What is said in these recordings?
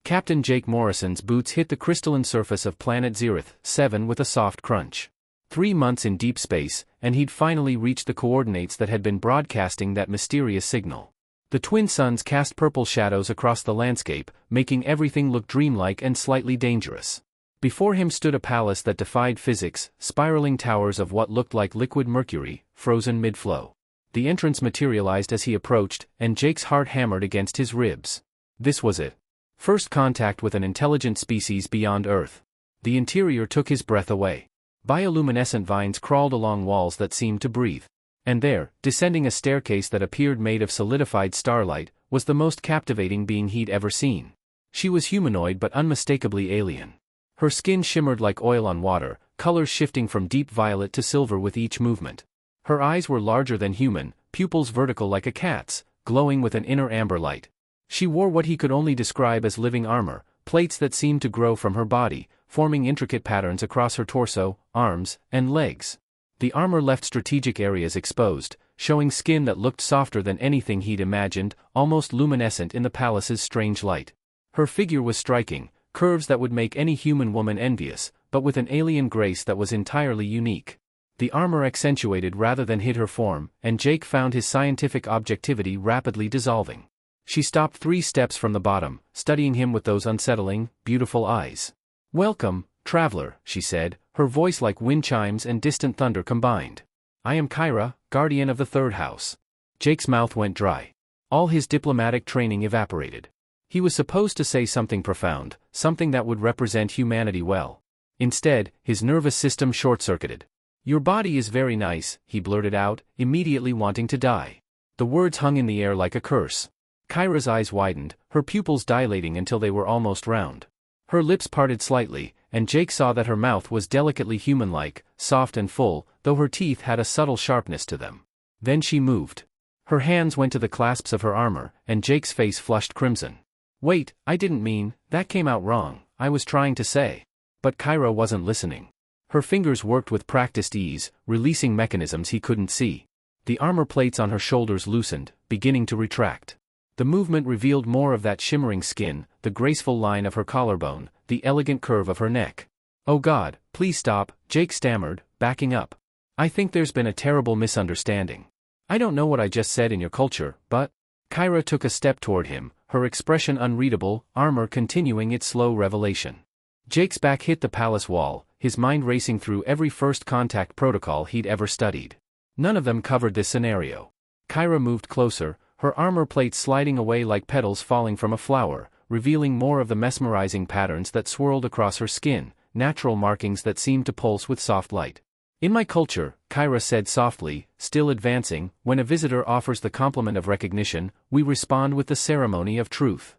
Captain Jake Morrison's boots hit the crystalline surface of planet Zerith 7 with a soft crunch. 3 months in deep space, and he'd finally reached the coordinates that had been broadcasting that mysterious signal. The twin suns cast purple shadows across the landscape, making everything look dreamlike and slightly dangerous. Before him stood a palace that defied physics, spiraling towers of what looked like liquid mercury, frozen mid-flow. The entrance materialized as he approached, and Jake's heart hammered against his ribs. This was it. First contact with an intelligent species beyond Earth. The interior took his breath away. Bioluminescent vines crawled along walls that seemed to breathe. And there, descending a staircase that appeared made of solidified starlight, was the most captivating being he'd ever seen. She was humanoid but unmistakably alien. Her skin shimmered like oil on water, colors shifting from deep violet to silver with each movement. Her eyes were larger than human, pupils vertical like a cat's, glowing with an inner amber light. She wore what he could only describe as living armor, plates that seemed to grow from her body, forming intricate patterns across her torso, arms, and legs. The armor left strategic areas exposed, showing skin that looked softer than anything he'd imagined, almost luminescent in the palace's strange light. Her figure was striking, curves that would make any human woman envious, but with an alien grace that was entirely unique. The armor accentuated rather than hid her form, and Jake found his scientific objectivity rapidly dissolving. She stopped 3 steps from the bottom, studying him with those unsettling, beautiful eyes. "Welcome, traveler," she said, her voice like wind chimes and distant thunder combined. "I am Kyra, guardian of the third house." Jake's mouth went dry. All his diplomatic training evaporated. He was supposed to say something profound, something that would represent humanity well. Instead, his nervous system short-circuited. "Your body is very nice," he blurted out, immediately wanting to die. The words hung in the air like a curse. Kyra's eyes widened, her pupils dilating until they were almost round. Her lips parted slightly, and Jake saw that her mouth was delicately human-like, soft and full, though her teeth had a subtle sharpness to them. Then she moved. Her hands went to the clasps of her armor, and Jake's face flushed crimson. "Wait, I didn't mean, that came out wrong, I was trying to say." But Kyra wasn't listening. Her fingers worked with practiced ease, releasing mechanisms he couldn't see. The armor plates on her shoulders loosened, beginning to retract. The movement revealed more of that shimmering skin, the graceful line of her collarbone, the elegant curve of her neck. "Oh God, please stop," Jake stammered, backing up. "I think there's been a terrible misunderstanding. I don't know what I just said in your culture, but..." Kyra took a step toward him, her expression unreadable, armor continuing its slow revelation. Jake's back hit the palace wall, his mind racing through every first contact protocol he'd ever studied. None of them covered this scenario. Kyra moved closer, her armor plates sliding away like petals falling from a flower, revealing more of the mesmerizing patterns that swirled across her skin, natural markings that seemed to pulse with soft light. "In my culture," Kyra said softly, still advancing, "when a visitor offers the compliment of recognition, we respond with the ceremony of truth."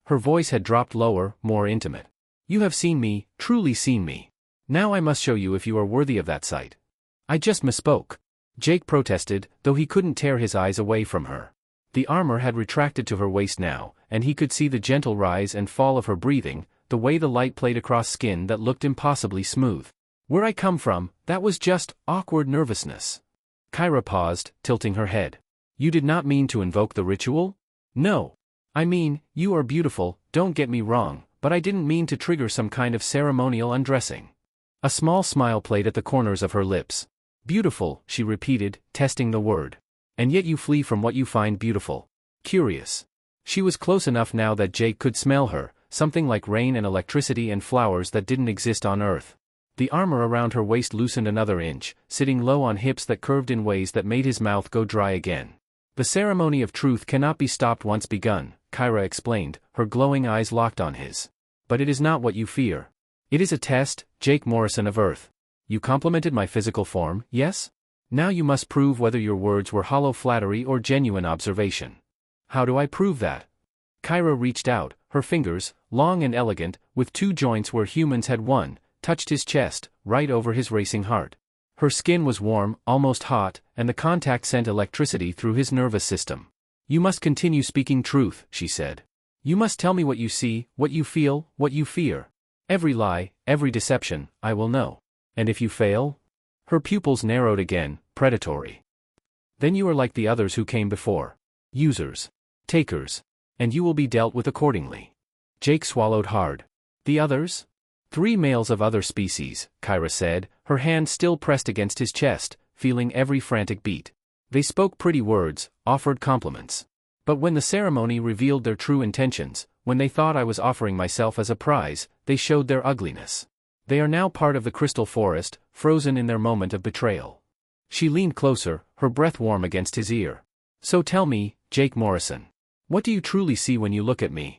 Her voice had dropped lower, more intimate. "You have seen me, truly seen me. Now I must show you if you are worthy of that sight." "I just misspoke," Jake protested, though he couldn't tear his eyes away from her. The armor had retracted to her waist now, and he could see the gentle rise and fall of her breathing, the way the light played across skin that looked impossibly smooth. "Where I come from, that was just awkward nervousness." Kyra paused, tilting her head. "You did not mean to invoke the ritual?" "No. I mean, you are beautiful, don't get me wrong, but I didn't mean to trigger some kind of ceremonial undressing." A small smile played at the corners of her lips. "Beautiful," she repeated, testing the word. "And yet you flee from what you find beautiful." Curious. She was close enough now that Jake could smell her, something like rain and electricity and flowers that didn't exist on Earth. The armor around her waist loosened another inch, sitting low on hips that curved in ways that made his mouth go dry again. "The ceremony of truth cannot be stopped once begun," Kyra explained, her glowing eyes locked on his. "But it is not what you fear. It is a test, Jake Morrison of Earth. You complimented my physical form, yes? Now you must prove whether your words were hollow flattery or genuine observation." "How do I prove that?" Kyra reached out, her fingers, long and elegant, with 2 joints where humans had one, touched his chest, right over his racing heart. Her skin was warm, almost hot, and the contact sent electricity through his nervous system. "You must continue speaking truth," she said. "You must tell me what you see, what you feel, what you fear. Every lie, every deception, I will know. And if you fail?" Her pupils narrowed again, predatory. "Then you are like the others who came before. Users. Takers. And you will be dealt with accordingly." Jake swallowed hard. The others? 3 males of other species, Kyra said, her hand still pressed against his chest, feeling every frantic beat. They spoke pretty words, offered compliments. But when the ceremony revealed their true intentions, when they thought I was offering myself as a prize, they showed their ugliness. They are now part of the crystal forest, frozen in their moment of betrayal. She leaned closer, her breath warm against his ear. So tell me, Jake Morrison. What do you truly see when you look at me?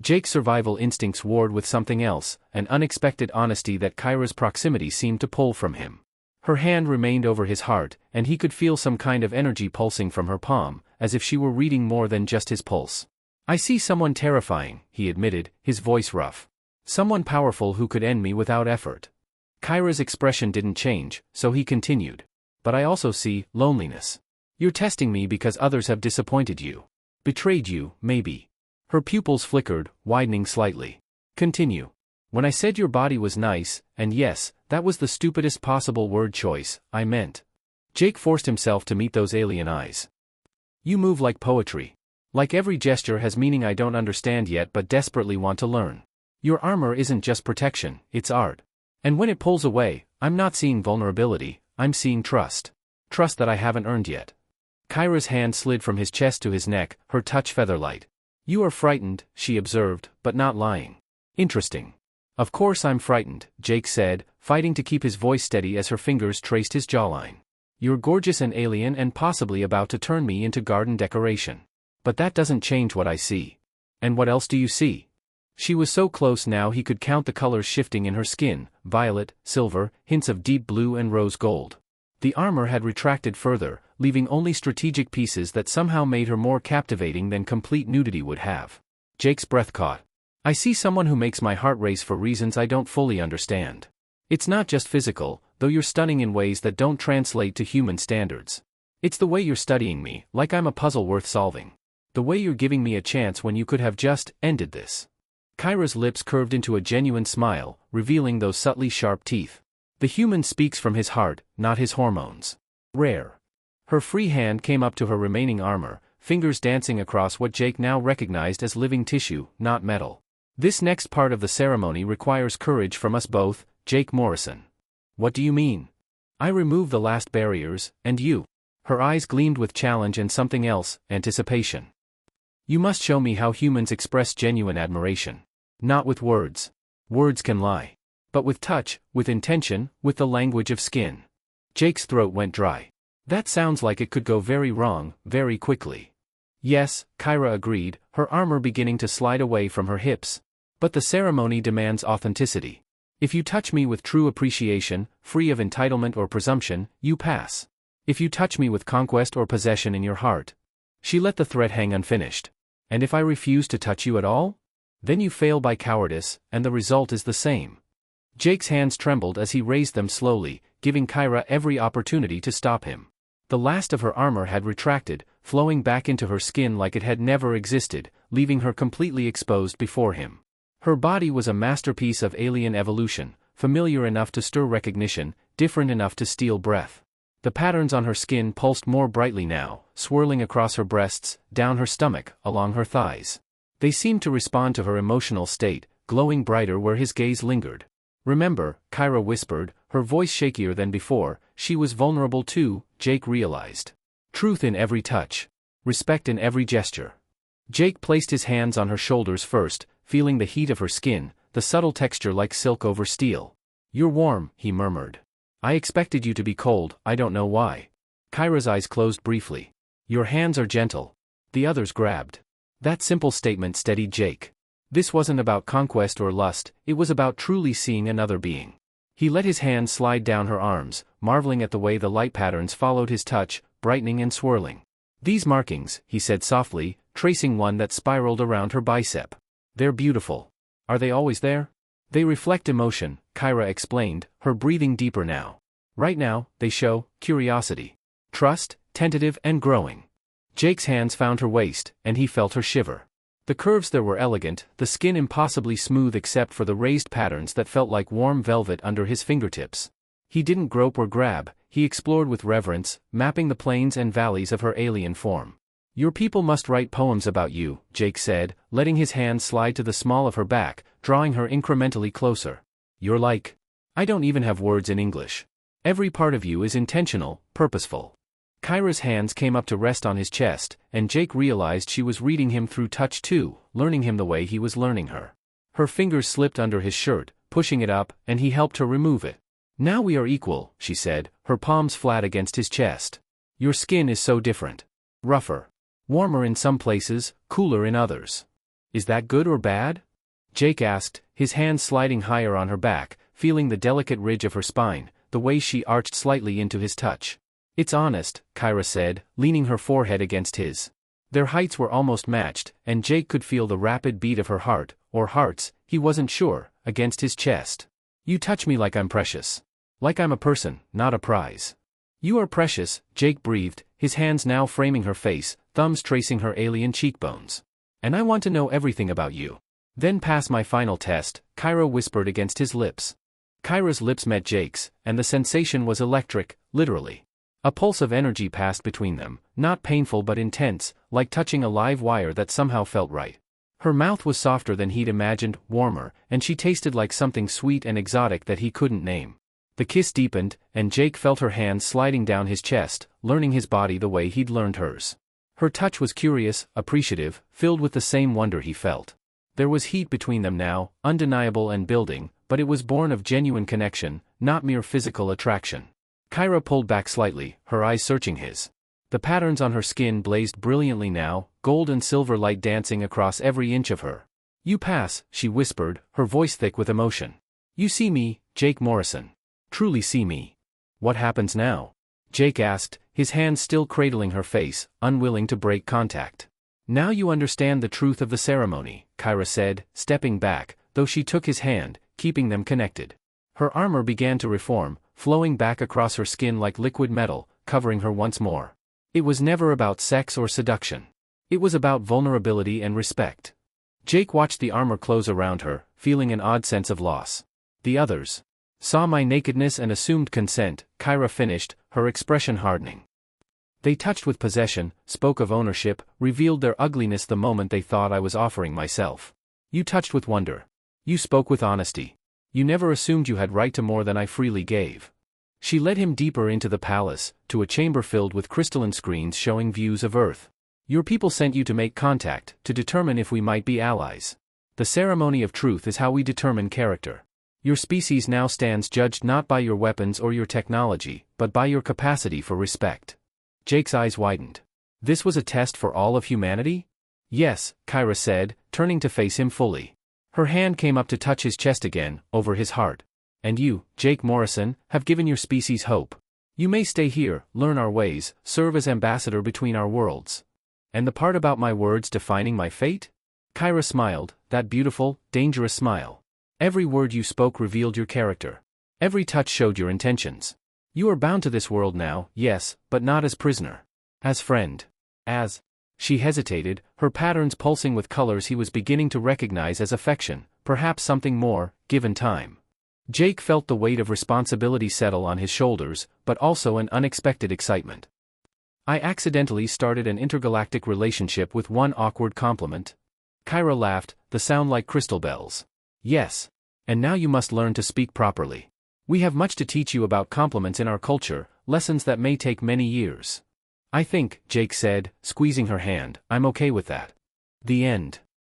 Jake's survival instincts warred with something else, an unexpected honesty that Kyra's proximity seemed to pull from him. Her hand remained over his heart, and he could feel some kind of energy pulsing from her palm, as if she were reading more than just his pulse. I see someone terrifying, he admitted, his voice rough. Someone powerful who could end me without effort. Kyra's expression didn't change, so he continued. But I also see loneliness. You're testing me because others have disappointed you. Betrayed you, maybe. Her pupils flickered, widening slightly. Continue. When I said your body was nice, and yes, that was the stupidest possible word choice, I meant. Jake forced himself to meet those alien eyes. You move like poetry. Like every gesture has meaning I don't understand yet but desperately want to learn. Your armor isn't just protection, it's art. And when it pulls away, I'm not seeing vulnerability, I'm seeing trust. Trust that I haven't earned yet. Kyra's hand slid from his chest to his neck, her touch feather-light. You are frightened, she observed, but not lying. Interesting. Of course I'm frightened, Jake said, fighting to keep his voice steady as her fingers traced his jawline. You're gorgeous and alien and possibly about to turn me into garden decoration. But that doesn't change what I see. And what else do you see? She was so close now he could count the colors shifting in her skin, violet, silver, hints of deep blue and rose gold. The armor had retracted further, leaving only strategic pieces that somehow made her more captivating than complete nudity would have. Jake's breath caught. I see someone who makes my heart race for reasons I don't fully understand. It's not just physical, though you're stunning in ways that don't translate to human standards. It's the way you're studying me, like I'm a puzzle worth solving. The way you're giving me a chance when you could have just ended this. Kyra's lips curved into a genuine smile, revealing those subtly sharp teeth. The human speaks from his heart, not his hormones. Rare. Her free hand came up to her remaining armor, fingers dancing across what Jake now recognized as living tissue, not metal. This next part of the ceremony requires courage from us both, Jake Morrison. What do you mean? I remove the last barriers, and you. Her eyes gleamed with challenge and something else, anticipation. You must show me how humans express genuine admiration. Not with words. Words can lie. But with touch, with intention, with the language of skin. Jake's throat went dry. That sounds like it could go very wrong, very quickly. Yes, Kyra agreed, her armor beginning to slide away from her hips. But the ceremony demands authenticity. If you touch me with true appreciation, free of entitlement or presumption, you pass. If you touch me with conquest or possession in your heart. She let the threat hang unfinished. And if I refuse to touch you at all? Then you fail by cowardice, and the result is the same. Jake's hands trembled as he raised them slowly, giving Kyra every opportunity to stop him. The last of her armor had retracted, flowing back into her skin like it had never existed, leaving her completely exposed before him. Her body was a masterpiece of alien evolution, familiar enough to stir recognition, different enough to steal breath. The patterns on her skin pulsed more brightly now, swirling across her breasts, down her stomach, along her thighs. They seemed to respond to her emotional state, glowing brighter where his gaze lingered. Remember, Kyra whispered, her voice shakier than before, she was vulnerable too, Jake realized. Truth in every touch. Respect in every gesture. Jake placed his hands on her shoulders first, feeling the heat of her skin, the subtle texture like silk over steel. You're warm, he murmured. I expected you to be cold, I don't know why. Kyra's eyes closed briefly. Your hands are gentle. The others grabbed. That simple statement steadied Jake. This wasn't about conquest or lust, it was about truly seeing another being. He let his hands slide down her arms, marveling at the way the light patterns followed his touch, brightening and swirling. These markings, he said softly, tracing one that spiraled around her bicep. They're beautiful. Are they always there? They reflect emotion, Kyra explained, her breathing deeper now. Right now, they show curiosity. Trust, tentative and growing. Jake's hands found her waist, and he felt her shiver. The curves there were elegant, the skin impossibly smooth except for the raised patterns that felt like warm velvet under his fingertips. He didn't grope or grab, he explored with reverence, mapping the plains and valleys of her alien form. Your people must write poems about you, Jake said, letting his hand slide to the small of her back, drawing her incrementally closer. You're like... I don't even have words in English. Every part of you is intentional, purposeful. Kyra's hands came up to rest on his chest, and Jake realized she was reading him through touch too, learning him the way he was learning her. Her fingers slipped under his shirt, pushing it up, and he helped her remove it. Now we are equal, she said, her palms flat against his chest. Your skin is so different. Rougher. Warmer in some places, cooler in others. Is that good or bad? Jake asked, his hands sliding higher on her back, feeling the delicate ridge of her spine, the way she arched slightly into his touch. It's honest, Kyra said, leaning her forehead against his. Their heights were almost matched, and Jake could feel the rapid beat of her heart, or hearts, he wasn't sure, against his chest. You touch me like I'm precious. Like I'm a person, not a prize. You are precious, Jake breathed, his hands now framing her face, thumbs tracing her alien cheekbones. And I want to know everything about you. Then pass my final test, Kyra whispered against his lips. Kyra's lips met Jake's, and the sensation was electric, literally. A pulse of energy passed between them, not painful but intense, like touching a live wire that somehow felt right. Her mouth was softer than he'd imagined, warmer, and she tasted like something sweet and exotic that he couldn't name. The kiss deepened, and Jake felt her hands sliding down his chest, learning his body the way he'd learned hers. Her touch was curious, appreciative, filled with the same wonder he felt. There was heat between them now, undeniable and building, but it was born of genuine connection, not mere physical attraction. Kyra pulled back slightly, her eyes searching his. The patterns on her skin blazed brilliantly now, gold and silver light dancing across every inch of her. You pass, she whispered, her voice thick with emotion. You see me, Jake Morrison. Truly see me. What happens now? Jake asked, his hands still cradling her face, unwilling to break contact. Now you understand the truth of the ceremony, Kyra said, stepping back, though she took his hand, keeping them connected. Her armor began to reform, flowing back across her skin like liquid metal, covering her once more. It was never about sex or seduction. It was about vulnerability and respect. Jake watched the armor close around her, feeling an odd sense of loss. The others saw my nakedness and assumed consent, Kyra finished, her expression hardening. They touched with possession, spoke of ownership, revealed their ugliness the moment they thought I was offering myself. You touched with wonder. You spoke with honesty. You never assumed you had right to more than I freely gave. She led him deeper into the palace, to a chamber filled with crystalline screens showing views of Earth. Your people sent you to make contact, to determine if we might be allies. The ceremony of truth is how we determine character. Your species now stands judged not by your weapons or your technology, but by your capacity for respect. Jake's eyes widened. This was a test for all of humanity? Yes, Kyra said, turning to face him fully. Her hand came up to touch his chest again, over his heart. And you, Jake Morrison, have given your species hope. You may stay here, learn our ways, serve as ambassador between our worlds. And the part about my words defining my fate? Kyra smiled, that beautiful, dangerous smile. Every word you spoke revealed your character. Every touch showed your intentions. You are bound to this world now, yes, but not as prisoner. As friend. As... She hesitated, her patterns pulsing with colors he was beginning to recognize as affection, perhaps something more, given time. Jake felt the weight of responsibility settle on his shoulders, but also an unexpected excitement. I accidentally started an intergalactic relationship with one awkward compliment. Kyra laughed, the sound like crystal bells. Yes. And now you must learn to speak properly. We have much to teach you about compliments in our culture, lessons that may take many years. I think, Jake said, squeezing her hand, I'm okay with that. The end.